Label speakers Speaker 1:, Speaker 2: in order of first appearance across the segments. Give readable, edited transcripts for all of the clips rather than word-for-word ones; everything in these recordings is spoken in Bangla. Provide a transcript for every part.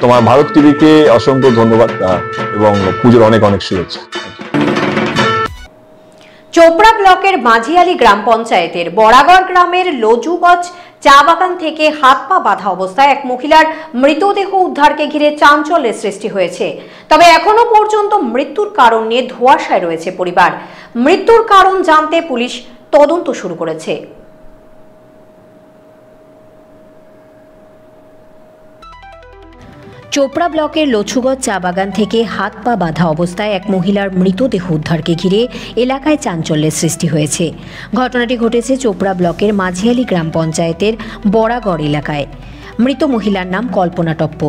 Speaker 1: তোমার ভারত টিভিকে অসংখ্য ধন্যবাদ এবং পুজোর অনেক অনেক শুভেচ্ছা।
Speaker 2: চোপড়া ব্লকের মাঝিয়ালি গ্রাম পঞ্চায়েতের বড়াগড় গ্রামের লজুগজ চা বাগান থেকে হাত পা বাঁধা অবস্থায় এক মহিলার মৃতদেহ উদ্ধারকে ঘিরে চাঞ্চল্যের সৃষ্টি হয়েছে। তবে এখনো পর্যন্ত মৃত্যুর কারণ নিয়ে ধোঁয়াশায় রয়েছে পরিবার। মৃত্যুর কারণ জানতে পুলিশ তদন্ত শুরু করেছে। চোপড়া ব্লকের লছুগজ চা বাগান থেকে হাত পা বাঁধা অবস্থায় এক মহিলার মৃতদেহ উদ্ধারকে ঘিরে এলাকায় চাঞ্চল্যের সৃষ্টি হয়েছে। ঘটনাটি ঘটেছে চোপড়া ব্লকের মাঝিয়ালি গ্রাম পঞ্চায়েতের বড়াগড় এলাকায়। মৃত মহিলার নাম কল্পনা টপ্প।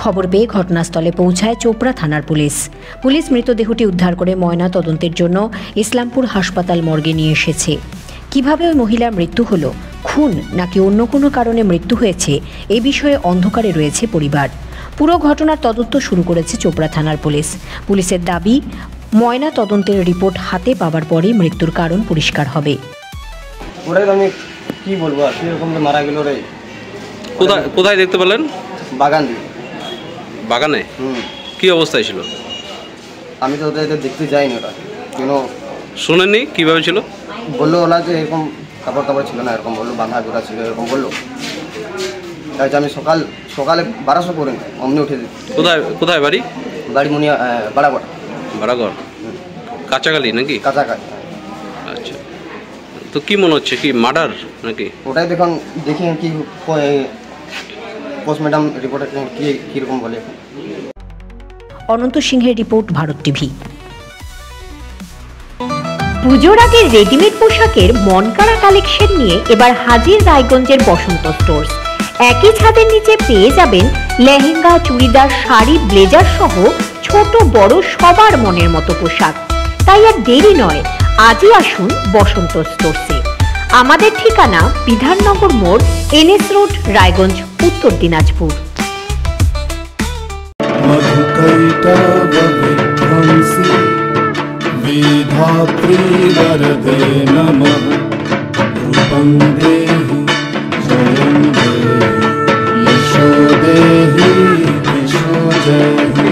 Speaker 2: খবর পেয়ে ঘটনাস্থলে পৌঁছায় চোপড়া থানার পুলিশ মৃতদেহটি উদ্ধার করে ময়না তদন্তের জন্য ইসলামপুর হাসপাতাল মর্গে নিয়ে এসেছে। কিভাবে ওই মহিলার মৃত্যু হলো, খুন নাকি অন্য কোনো কারণে মৃত্যু হয়েছে, এ বিষয়ে অন্ধকারে রয়েছে পরিবার। পুরো ঘটনার তদন্ত শুরু করেছে চোপড়া থানার পুলিশের দাবি, ময়না তদন্তের রিপোর্ট হাতে পাওয়ার পরেই মৃত্যুর কারণ পরিষ্কার হবে।
Speaker 3: ওটাই আমি কি বলবো, আর এরকম মারা গেল রে।
Speaker 4: কোথায় দেখতে পেলেন? বাগানে। কি অবস্থায় ছিল?
Speaker 3: আমি তো ওটা দেখতে যাইনি, ওটা কেন
Speaker 4: শুনেননি কিভাবে ছিল?
Speaker 3: বললো ওরা যে এরকম কাপড় টাপড় ছিল না, এরকম বললো বাঁধা গোড়া ছিল, এরকম বললো। তাই আমি সকালে 1200 করে অমনি উঠে দিই।
Speaker 4: কোথায় বাড়ি?
Speaker 3: মুনিয়া বাড়াগড়।
Speaker 4: কাছাকাছি নাকি?
Speaker 3: কাছাকাছি।
Speaker 4: আচ্ছা, তো কি মনে হচ্ছে, কি মার্ডার নাকি?
Speaker 3: ওটাই দেখি কি পোস্টমর্টম রিপোর্টে কিরকম বলে।
Speaker 2: অনন্ত সিংহের রিপোর্ট, ভারত টিভি। পুজোর আগে রেডিমেড পোশাকের মনকাড়া কালেকশন নিয়ে এবার হাজির রায়গঞ্জের বসন্ত স্টোর্স। একই ছাদের নিচে পেয়ে যাবেন লেহেঙ্গা, চুড়িদার, শাড়ি, ব্লেজার সহ ছোট বড় সবার মনের মতো পোশাক। তাই আর দেরি নয়, আজই আসুন বসন্ত স্টোর্সে। আমাদের ঠিকানা বিধাননগর মোড়, NS রোড, রায়গঞ্জ, উত্তর দিনাজপুর।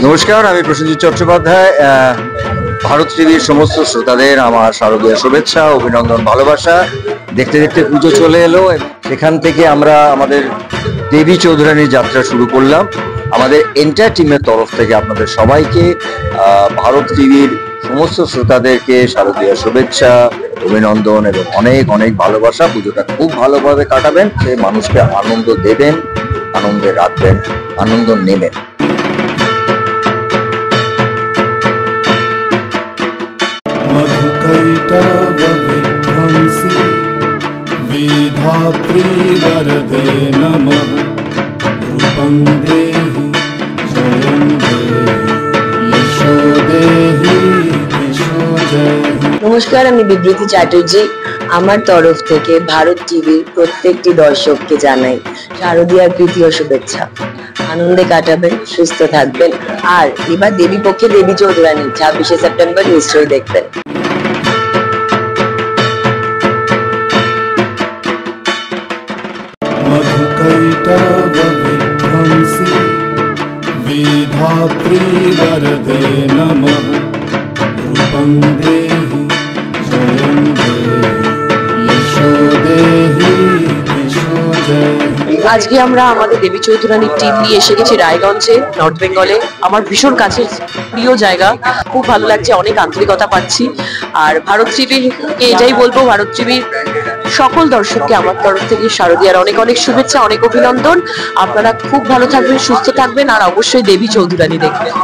Speaker 5: নমস্কার, আমি প্রসেনজিৎ চট্টোপাধ্যায়। ভারত টিভির সমস্ত শ্রোতাদের আমার শারদীয় শুভেচ্ছা, অভিনন্দন, ভালোবাসা। দেখতে দেখতে পুজো চলে এলো, সেখান থেকে আমরা আমাদের দেবী চৌধুরানীর যাত্রা শুরু করলাম। আমাদের এন্টার টিমের তরফ থেকে আপনাদের সবাইকে, ভারত টিভির সমস্ত শ্রোতাদেরকে শারদীয় শুভেচ্ছা, অভিনন্দন এবং অনেক অনেক ভালোবাসা। পুজোটা খুব ভালোভাবে কাটাবেন, সে মানুষকে আনন্দ দেবেন, আনন্দে রাখবেন, আনন্দ নেবেন।
Speaker 6: নমস্কার, আমি বিবৃতি চ্যাটার্জি। আমার তরফ থেকে ভারত টিভির প্রত্যেকটি দর্শককে জানাই শারদীয়ার প্রীতি ও শুভেচ্ছা। আনন্দে কাটাবেন, সুস্থ থাকবেন। আর এবার দেবী পক্ষে দেবী চৌধুরানী 26শে সেপ্টেম্বর নিশ্চয়ই দেখবেন। আজকে আমরা আমাদের দেবী চৌধুরানীর টিম নিয়ে এসে গেছি রায়গঞ্জে, নর্থ বেঙ্গলে। আমার ভীষণ কাছের প্রিয় জায়গা, খুব ভালো লাগছে, অনেক আন্তরিকতা পাচ্ছি। আর ভারত টিভিকে এটাই বলবো, ভারত টিভির সকল দর্শককে আমার তরফ থেকে শারদীয়ার অনেক অনেক শুভেচ্ছা, অনেক অভিনন্দন। আপনারা খুব ভালো থাকবেন, সুস্থ থাকবেন, আর অবশ্যই দেবী চৌধুরানী দেখবেন।